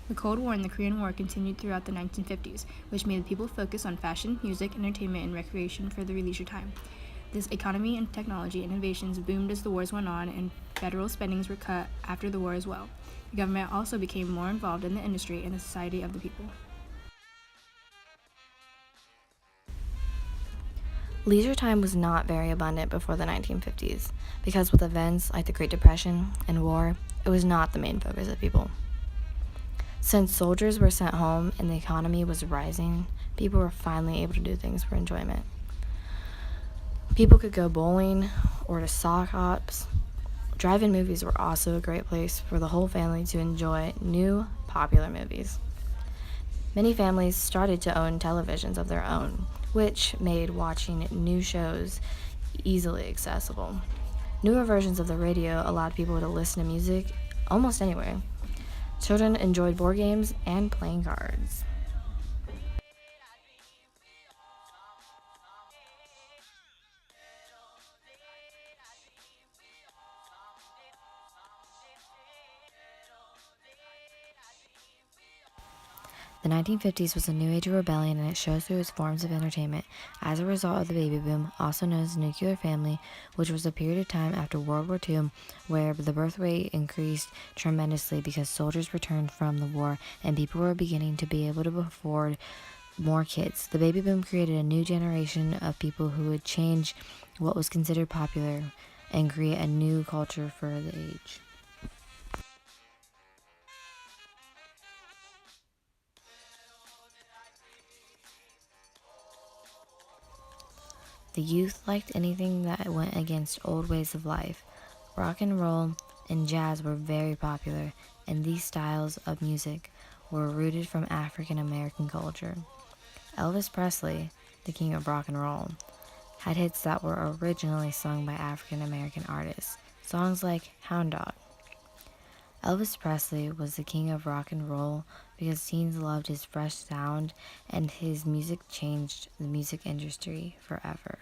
The Cold War and the Korean War continued throughout the 1950s, which made the people focus on fashion, music, entertainment, and recreation for their leisure time. This economy and technology innovations boomed as the wars went on, and federal spendings were cut after the war as well. The government also became more involved in the industry and the society of the people. Leisure time was not very abundant before the 1950s, because with events like the Great Depression and war, it was not the main focus of people. Since soldiers were sent home and the economy was rising, people were finally able to do things for enjoyment. People could go bowling or to sock hops. Drive-in movies were also a great place for the whole family to enjoy new, popular movies. Many families started to own televisions of their own, which made watching new shows easily accessible. Newer versions of the radio allowed people to listen to music almost anywhere. Children enjoyed board games and playing cards. The 1950s was a new age of rebellion, and it shows through its forms of entertainment. As a result of the baby boom, also known as the nuclear family, which was a period of time after World War II where the birth rate increased tremendously because soldiers returned from the war and people were beginning to be able to afford more kids. The baby boom created a new generation of people who would change what was considered popular and create a new culture for the age. The youth liked anything that went against old ways of life. Rock and roll and jazz were very popular, and these styles of music were rooted from African American culture. Elvis Presley, the king of rock and roll, had hits that were originally sung by African American artists, songs like Hound Dog. Elvis Presley was the king of rock and roll because teens loved his fresh sound, and his music changed the music industry forever.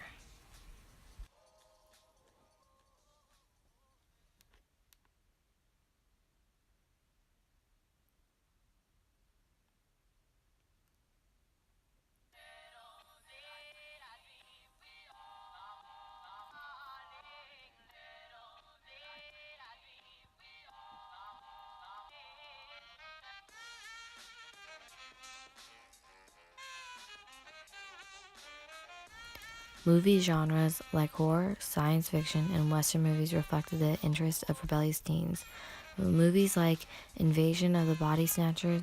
Movie genres like horror, science fiction, and Western movies reflected the interests of rebellious teens. Movies like Invasion of the Body Snatchers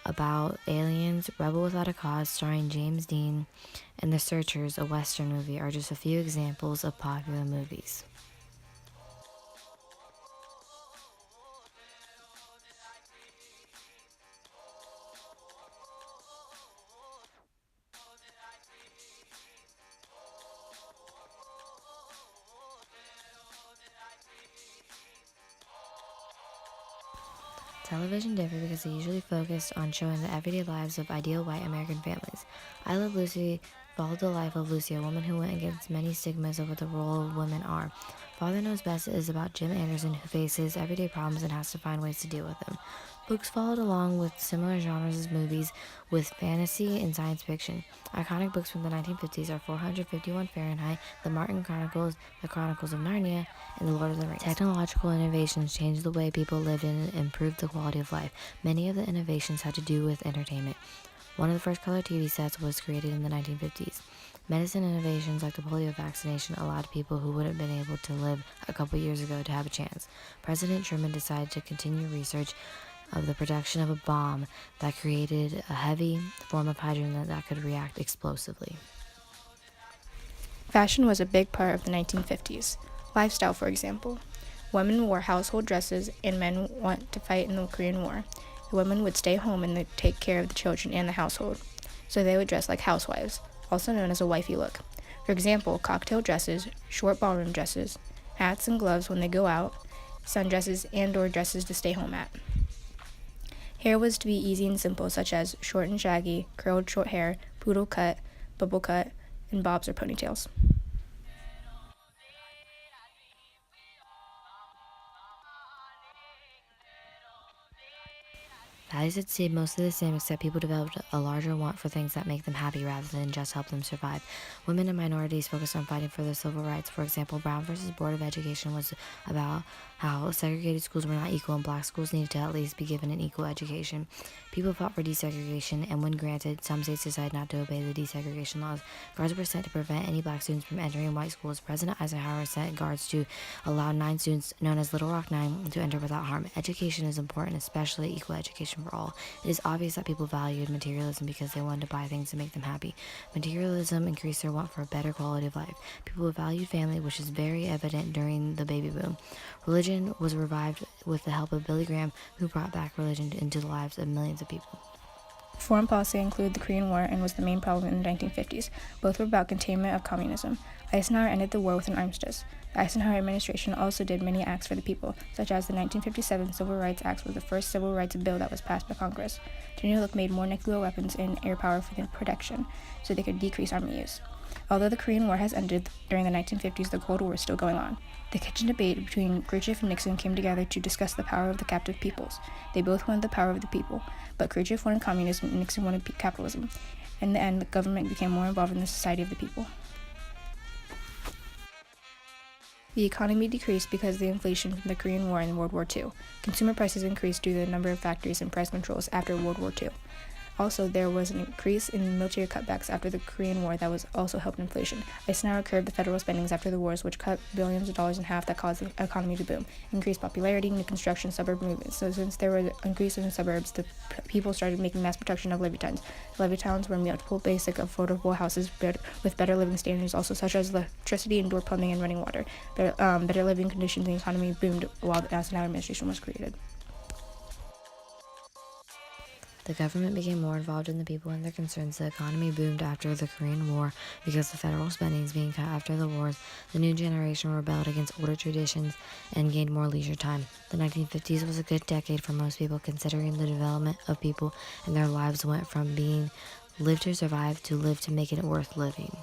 about aliens, Rebel Without a Cause starring James Dean, and The Searchers, a Western movie, are just a few examples of popular movies. Television differed because they usually focused on showing the everyday lives of ideal white American families. I Love Lucy followed the life of Lucy, a woman who went against many stigmas of what the role of women are. Father Knows Best is about Jim Anderson, who faces everyday problems and has to find ways to deal with them. Books followed along with similar genres as movies, with fantasy and science fiction. Iconic books from the 1950s are 451 Fahrenheit, The Martin Chronicles, The Chronicles of Narnia, and The Lord of the Rings. Technological innovations changed the way people lived and improved the quality of life. Many of the innovations had to do with entertainment. One of the first color TV sets was created in the 1950s. Medicine innovations like the polio vaccination allowed people who wouldn't have been able to live a couple years ago to have a chance. President Truman decided to continue research of the production of a bomb that created a heavy form of hydrogen that could react explosively. Fashion was a big part of the 1950s. Lifestyle, for example. Women wore household dresses and men went to fight in the Korean War. The women would stay home and take care of the children and the household, so they would dress like housewives, also known as a wifey look. For example, cocktail dresses, short ballroom dresses, hats and gloves when they go out, sundresses and/or dresses to stay home at. Hair was to be easy and simple, such as short and shaggy, curled short hair, poodle cut, bubble cut, and bobs or ponytails. Values had stayed mostly the same, except people developed a larger want for things that make them happy rather than just help them survive. Women and minorities focused on fighting for their civil rights. For example, Brown versus Board of Education was about how segregated schools were not equal and black schools needed to at least be given an equal education. People fought for desegregation, and when granted, some states decided not to obey the desegregation laws. Guards were sent to prevent any black students from entering white schools. President Eisenhower sent guards to allow 9 students, known as Little Rock Nine, to enter without harm. Education is important, especially equal education for all. It is obvious that people valued materialism because they wanted to buy things to make them happy. Materialism increased their want for a better quality of life. People valued family, which is very evident during the baby boom. Religion was revived with the help of Billy Graham, who brought back religion into the lives of millions of people. Foreign policy included the Korean War and was the main problem in the 1950s. Both were about containment of communism. Eisenhower ended the war with an armistice. The Eisenhower administration also did many acts for the people, such as the 1957 Civil Rights Act was the first civil rights bill that was passed by Congress. The New Look made more nuclear weapons and air power for their protection, so they could decrease army use. Although the Korean War has ended during the 1950s, the Cold War is still going on. The kitchen debate between Khrushchev and Nixon came together to discuss the power of the captive peoples. They both wanted the power of the people, but Khrushchev wanted communism and Nixon wanted capitalism. In the end, the government became more involved in the society of the people. The economy decreased because of the inflation from the Korean War and World War II. Consumer prices increased due to the number of factories and price controls after World War II. Also, there was an increase in military cutbacks after the Korean War that was also helped inflation. Eisenhower curbed the federal spendings after the wars, which cut billions of dollars in half that caused the economy to boom. Increased popularity, new construction, suburb movements. So since there was an increase in the suburbs, the people started making mass production of Leviatowns. Leviatowns were multiple basic, affordable houses with better living standards, also such as electricity, indoor plumbing, and running water. Better living conditions and the economy boomed while the Eisenhower administration was created. The government became more involved in the people and their concerns. The economy boomed after the Korean War because the federal spending is being cut after the wars. The new generation rebelled against older traditions and gained more leisure time. The 1950s was a good decade for most people, considering the development of people and their lives went from being live to survive to live to make it worth living.